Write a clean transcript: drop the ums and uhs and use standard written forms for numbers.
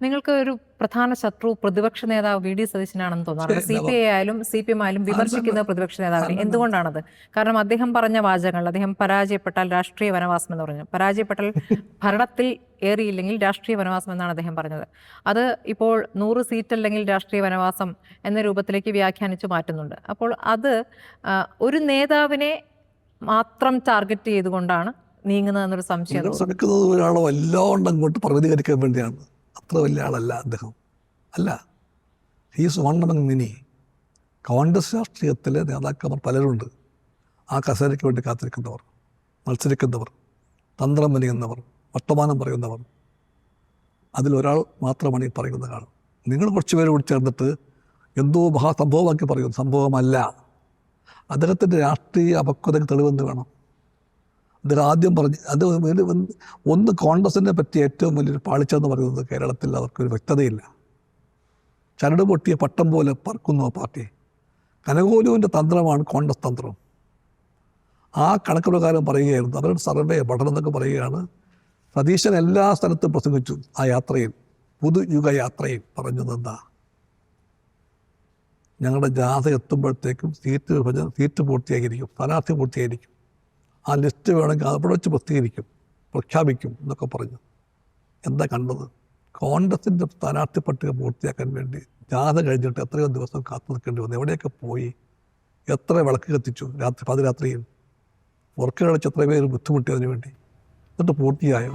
നിങ്ങൾക്ക് ഒരു പ്രധാന ശത്രു പ്രതിപക്ഷ നേതാവ് വി ഡി സതീശനാണെന്ന് തോന്നാറുണ്ട്. CPI ആയാലും CPM ആയാലും വിമർശിക്കുന്ന പ്രതിപക്ഷ നേതാവിനെ. എന്തുകൊണ്ടാണത്? കാരണം അദ്ദേഹം പറഞ്ഞ വാചകങ്ങൾ, അദ്ദേഹം പരാജയപ്പെട്ടാൽ രാഷ്ട്രീയ വനവാസം എന്ന് പറഞ്ഞു. പരാജയപ്പെട്ടാൽ ഭരണത്തിൽ ഏറിയില്ലെങ്കിൽ രാഷ്ട്രീയ വനവാസം എന്നാണ് അദ്ദേഹം പറഞ്ഞത്. അത് ഇപ്പോൾ 100 സീറ്റ് അല്ലെങ്കിൽ രാഷ്ട്രീയ വനവാസം എന്ന രൂപത്തിലേക്ക് വ്യാഖ്യാനിച്ചു മാറ്റുന്നുണ്ട്. അപ്പോൾ അത് ഒരു നേതാവിനെ മാത്രം ടാർഗറ്റ് ചെയ്തുകൊണ്ടാണ് നീങ്ങുന്നതെന്നൊരു സംശയം. ശ്രമിക്കുന്നത് ഒരാളെ വല്ലാണ്ട് അങ്ങോട്ട് പ്രതികരിക്കാൻ വേണ്ടിയാണ്. അത്ര വലിയ ആളല്ല അദ്ദേഹം, അല്ല. He's one among many. Congress രാഷ്ട്രീയത്തിലെ നേതാക്കന്മാർ പലരുണ്ട്. ആ കസേരയ്ക്ക് വേണ്ടി കാത്തിരിക്കുന്നവർ, മത്സരിക്കുന്നവർ, തന്ത്രം മെനയുന്നവർ, വർത്തമാനം പറയുന്നവർ. അതിലൊരാൾ മാത്രമാണ് ഈ പറയുന്ന ആൾ. നിങ്ങൾ കുറച്ച് പേര് കൂടി ചേർന്നിട്ട് എന്തോ മഹാസംഭവമാക്കി പറയുന്നു. സംഭവമല്ല. അദ്ദേഹത്തിൻ്റെ രാഷ്ട്രീയ അപക്വതയ്ക്ക് തെളിവെന്ന് വേണം. അദ്ദേഹം ആദ്യം പറഞ്ഞ് അത് ഒന്ന് കോൺഗ്രസിനെ പറ്റി ഏറ്റവും വലിയൊരു പാളിച്ചെന്ന് പറയുന്നത് കേരളത്തിൽ അവർക്കൊരു വ്യക്തതയില്ല. ചരട് പൊട്ടിയ പട്ടം പോലെ പറക്കുന്നു ആ പാർട്ടി. കനകോലുവിൻ്റെ തന്ത്രമാണ് കോൺഗ്രസ് തന്ത്രം. ആ കണക്ക് പ്രകാരം പറയുകയായിരുന്നു. അവരുടെ സർവേ പഠനം എന്നൊക്കെ പറയുകയാണ്. സതീശൻ എല്ലാ സ്ഥലത്തും പ്രസംഗിച്ചു. ആ യാത്രയിൽ, പുതുയുഗ യാത്രയിൽ പറഞ്ഞത് എന്താ? ഞങ്ങളുടെ ജാഥ എത്തുമ്പോഴത്തേക്കും സീറ്റ് പൂർത്തിയായിരിക്കും, സ്ഥാനാർത്ഥി പൂർത്തിയായിരിക്കും, ആ ലിസ്റ്റ് വേണമെങ്കിൽ അവിടെ വെച്ച് പ്രഖ്യാപിക്കും എന്നൊക്കെ പറഞ്ഞു. എന്താ കണ്ടത്? കോൺഗ്രസിൻ്റെ സ്ഥാനാർത്ഥി പട്ടിക പൂർത്തിയാക്കാൻ വേണ്ടി ജാഥ കഴിഞ്ഞിട്ട് എത്രയോ ദിവസം കാത്തു നിൽക്കേണ്ടി വന്നു. എവിടെയൊക്കെ പോയി? എത്ര വിളക്ക് കത്തിച്ചു പാതിരാത്രിയിൽ? ഉറക്കം കളിച്ച് എത്ര പേര് ബുദ്ധിമുട്ടിയതിനു വേണ്ടി? എന്നിട്ട് പൂർത്തിയായോ?